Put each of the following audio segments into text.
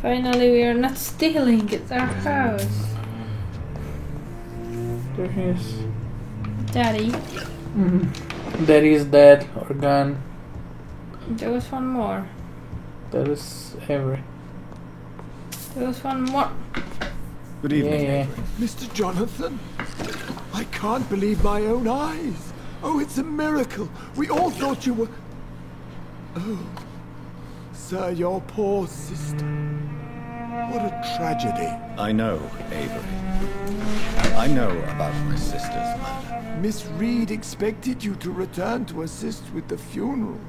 Finally, we are not stealing. It's our house. There he is. Daddy. Daddy is dead or gone. There was one more. That is Avery. There was one more. Good evening, Yeah. Avery. Mr. Jonathan, I can't believe my own eyes. Oh, it's a miracle. We all thought you were... Oh, sir, your poor sister. What a tragedy. I know, Avery. I know about my sister's murder. Miss Reed expected you to return to assist with the funeral,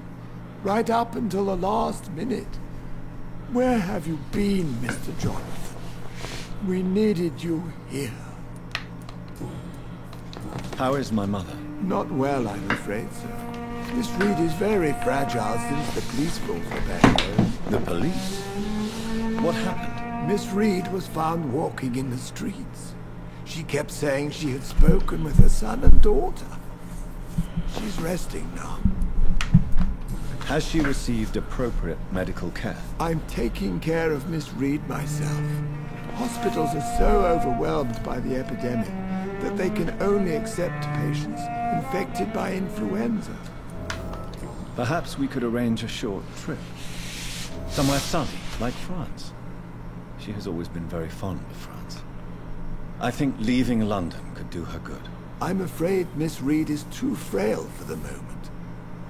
right up until the last minute. Where have you been, Mr. Jonathan? We needed you here. How is my mother? Not well, I'm afraid, sir. Miss Reed is very fragile since the police brought her back home. The police? What happened? Miss Reed was found walking in the streets. She kept saying she had spoken with her son and daughter. She's resting now. Has she received appropriate medical care? I'm taking care of Miss Reed myself. Hospitals are so overwhelmed by the epidemic that they can only accept patients infected by influenza. Perhaps we could arrange a short trip. Somewhere sunny, like France. She has always been very fond of France. I think leaving London could do her good. I'm afraid Miss Reed is too frail for the moment.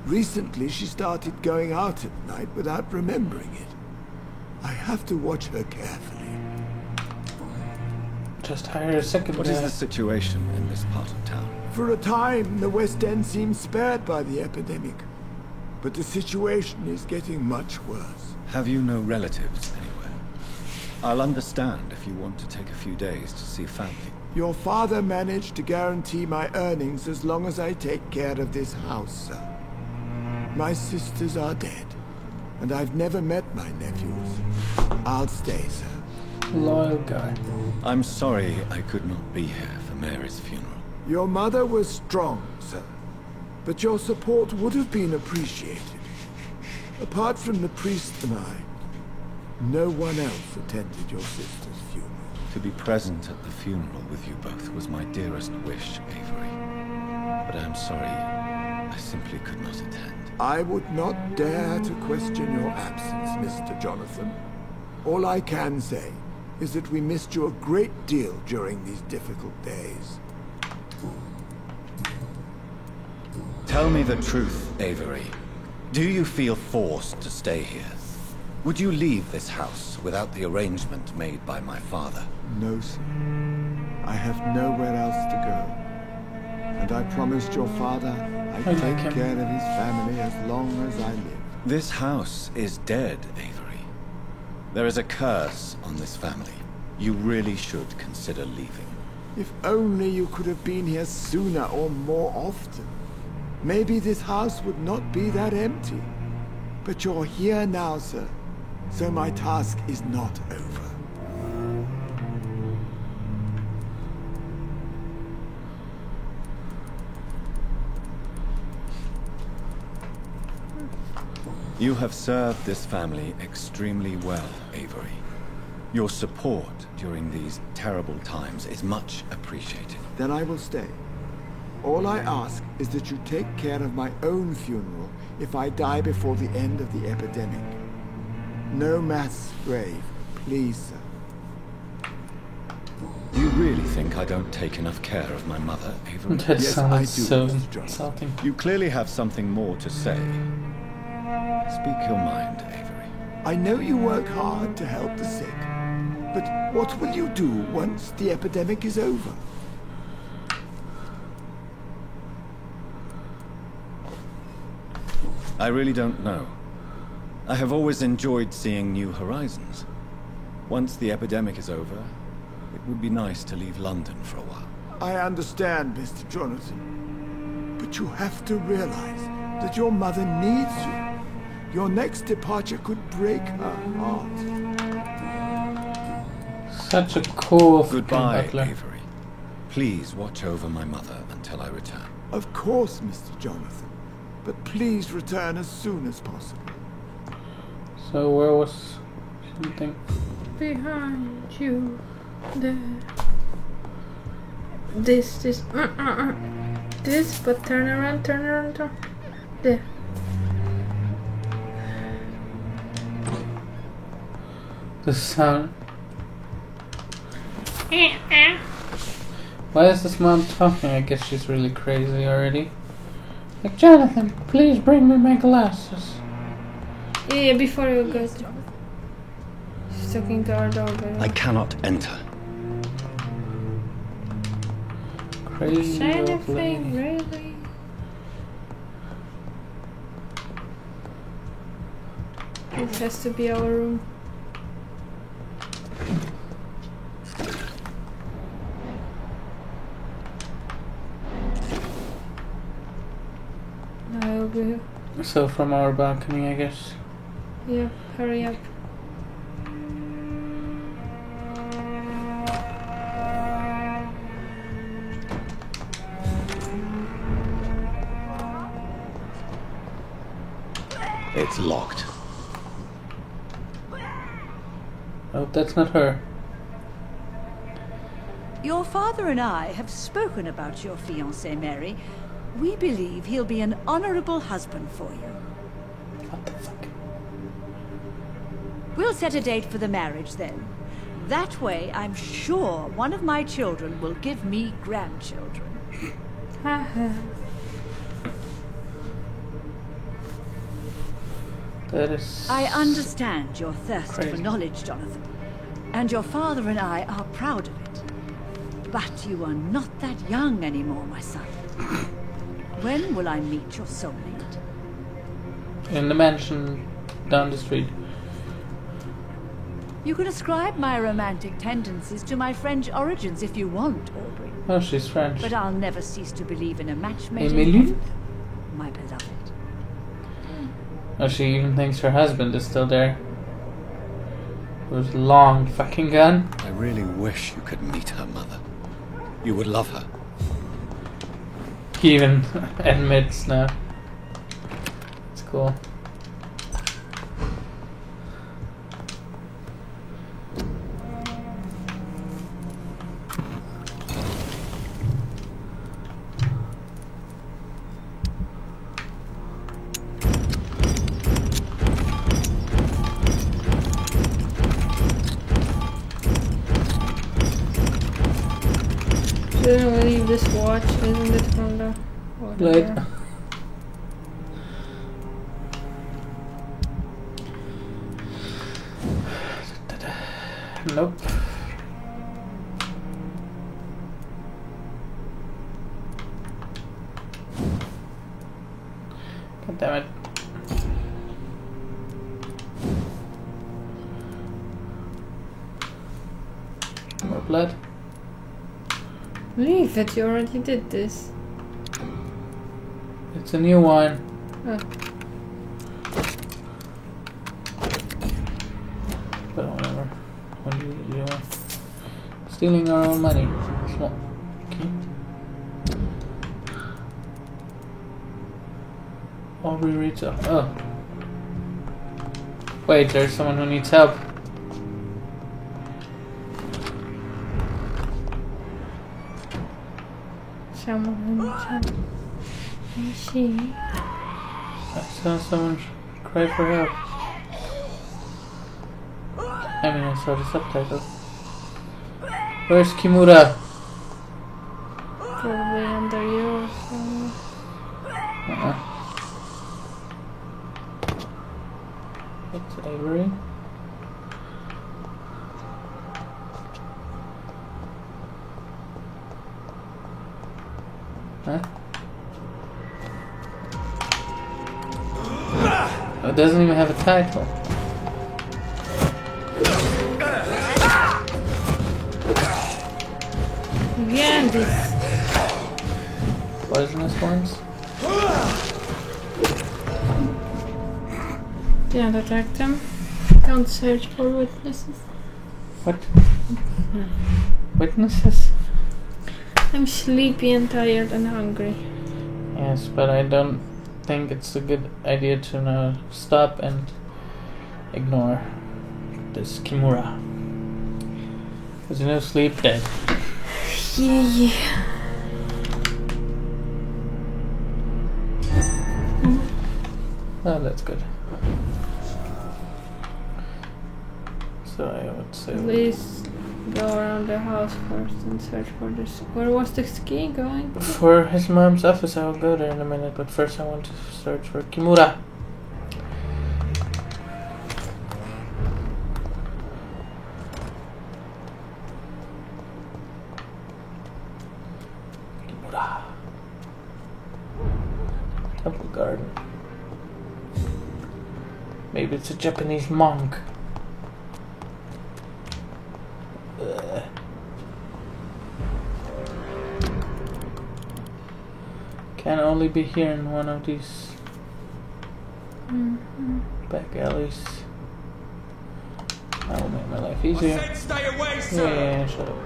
Recently she started going out at night without remembering it. I have to watch her carefully. Just hire a second What guy. is the situation in this part of town? For a time, the West End seemed spared by the epidemic. But the situation is getting much worse. Have you no relatives anywhere? I'll understand if you want to take a few days to see family. Your father managed to guarantee my earnings as long as I take care of this house, sir. My sisters are dead, and I've never met my nephews. I'll stay, sir. Loyal guy. I'm sorry I could not be here for Mary's funeral. Your mother was strong, sir, but your support would have been appreciated. Apart from the priest and I, no one else attended your sister's funeral. To be present at the funeral with you both was my dearest wish, Avery. But I'm sorry, I simply could not attend. I would not dare to question your absence, Mr. Jonathan. All I can say is that we missed you a great deal during these difficult days. Tell me the truth, Avery. Do you feel forced to stay here? Would you leave this house without the arrangement made by my father? No, sir. I have nowhere else to go. And I promised your father I'd I like take him. care of his family as long as I live. This house is dead, Avery. There is a curse on this family. You really should consider leaving. If only you could have been here sooner or more often. Maybe this house would not be that empty. But you're here now, sir. So my task is not over. You have served this family extremely well, Avery. Your support during these terrible times is much appreciated. Then I will stay. All I ask is that you take care of my own funeral if I die before the end of the epidemic. No mass grave, please, sir. You really think I don't take enough care of my mother, Avery? That Yes, I sounds do, so Mr. Jonathan. insulting. You clearly have something more to say. Speak your mind, Avery. I know you work hard to help the sick. But what will you do once the epidemic is over? I really don't know. I have always enjoyed seeing new horizons. Once the epidemic is over, it would be nice to leave London for a while. I understand, Mr. Jonathan. But you have to realize that your mother needs you. Your next departure could break her heart. Such a cool fucking Goodbye, butler. Avery. Please watch over my mother until I return. Of course, Mr. Jonathan. But please return as soon as possible. So where was something. Behind you. There. This. This, but turn around. There. The sound. Why is this mom talking? I guess she's really crazy already. Like, Jonathan, please bring me my glasses. Yeah, before you go. She's talking to our doorbell. I cannot enter. Crazy Say old anything, lady. really? It has to be our room. I'll go. So from our balcony, I guess. Yeah, hurry up. It's locked. Oh, that's not her. Your father and I have spoken about your fiancé, Mary. We believe he'll be an honorable husband for you. What the fuck? We'll set a date for the marriage then. That way, I'm sure one of my children will give me grandchildren. Haha. That is. I understand your thirst Crazy. for knowledge, Jonathan. And your father and I are proud of it. But you are not that young anymore, my son. When will I meet your soulmate? In the mansion down the street. You can ascribe my romantic tendencies to my French origins if you want, Aubrey. Oh, she's French. But I'll never cease to believe in a match made in Emily? heaven, my beloved. Oh, she even thinks her husband is still there. With long fucking gun. I really wish you could meet her mother. You would love her. He even admits now. It's cool. Shouldn't we leave this watch? Isn't it from the Right. whatever? Nope. God damn it. More blood. Leave it, you already did this. It's a new one. Oh. But whatever. What do you want? Stealing our own money. Small. Okay. Aubrey reads up. Oh. Wait, there's someone who needs help. Someone who needs help. I see. I saw someone cry for help. I mean, I saw the subtitle. Where's Kimura? Probably under yours. It's Avery. Huh? Oh, it doesn't even have a title. Again, this. Poisonous ones? Don't attack them. Don't search for witnesses. What? Witnesses? I'm sleepy and tired and hungry. Yes, but I don't think it's a good idea to stop and ignore. this Kimura. Because you know, sleep dead. Yeah. Oh, that's good. So I would say At least go around the house first and search for this. Where was the ski going? for his mom's office, I will go there in a minute. But first, I want to search for Kimura. Kimura. Temple Garden. Maybe it's a Japanese monk. Can only be here in one of these back alleys. That will make my life easier. I said stay away, sir. Yeah, shut up.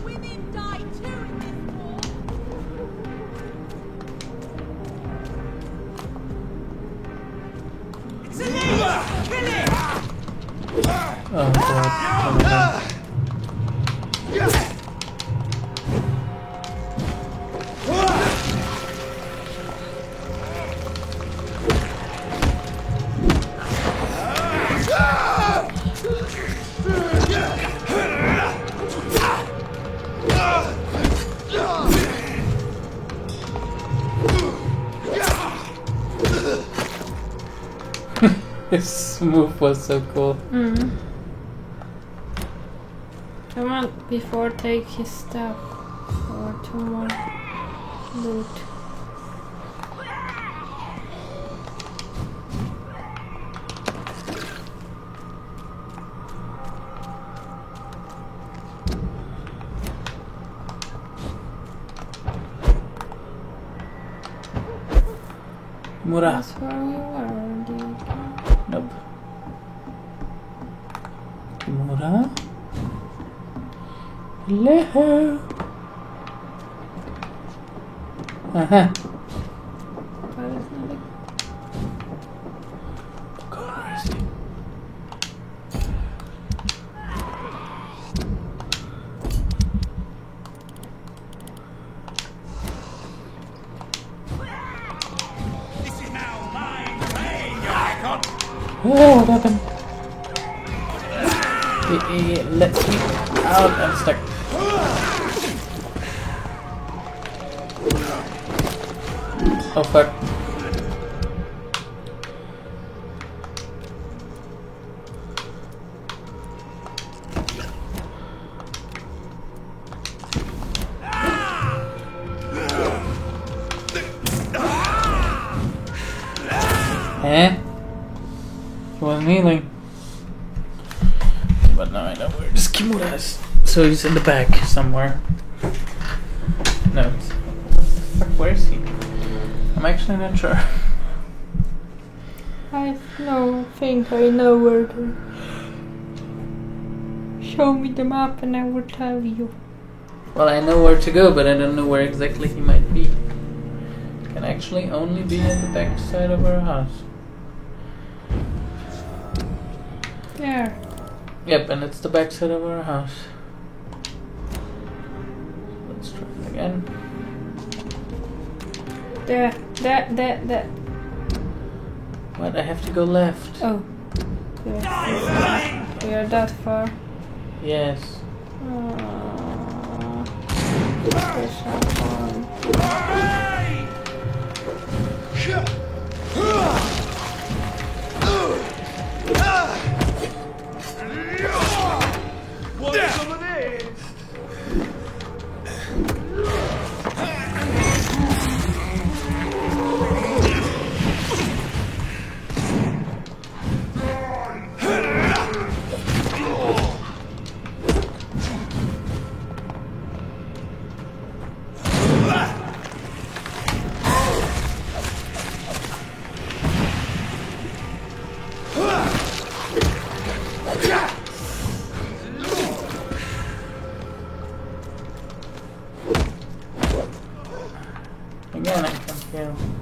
Women die too in this war. It's illegal. Kill it. Oh god. Oh my god. His move was so cool. Come on, before take his stuff. Or 2 more loot. Kimura. That's where we were, dude. Nope. Kimura. Hello. Uh-huh. But it's not a... God, where is he? This is now my reign, you icon. Oh, what happened? Let me out. I'm stuck. Oh fuck. Eh? He wasn't healing. But now I know where this Kimura is. So he's in the back somewhere. No. Where is he? I'm actually not sure. I think I know where to... Show me the map and I will tell you. Well, I know where to go, but I don't know where exactly he might be. Can actually only be at the back side of our house. There. Yep, and it's the back side of our house. Let's try it again. There. What? I have to go left. Oh. There. We are that far. Yes. What is some of this? Again, I can feel.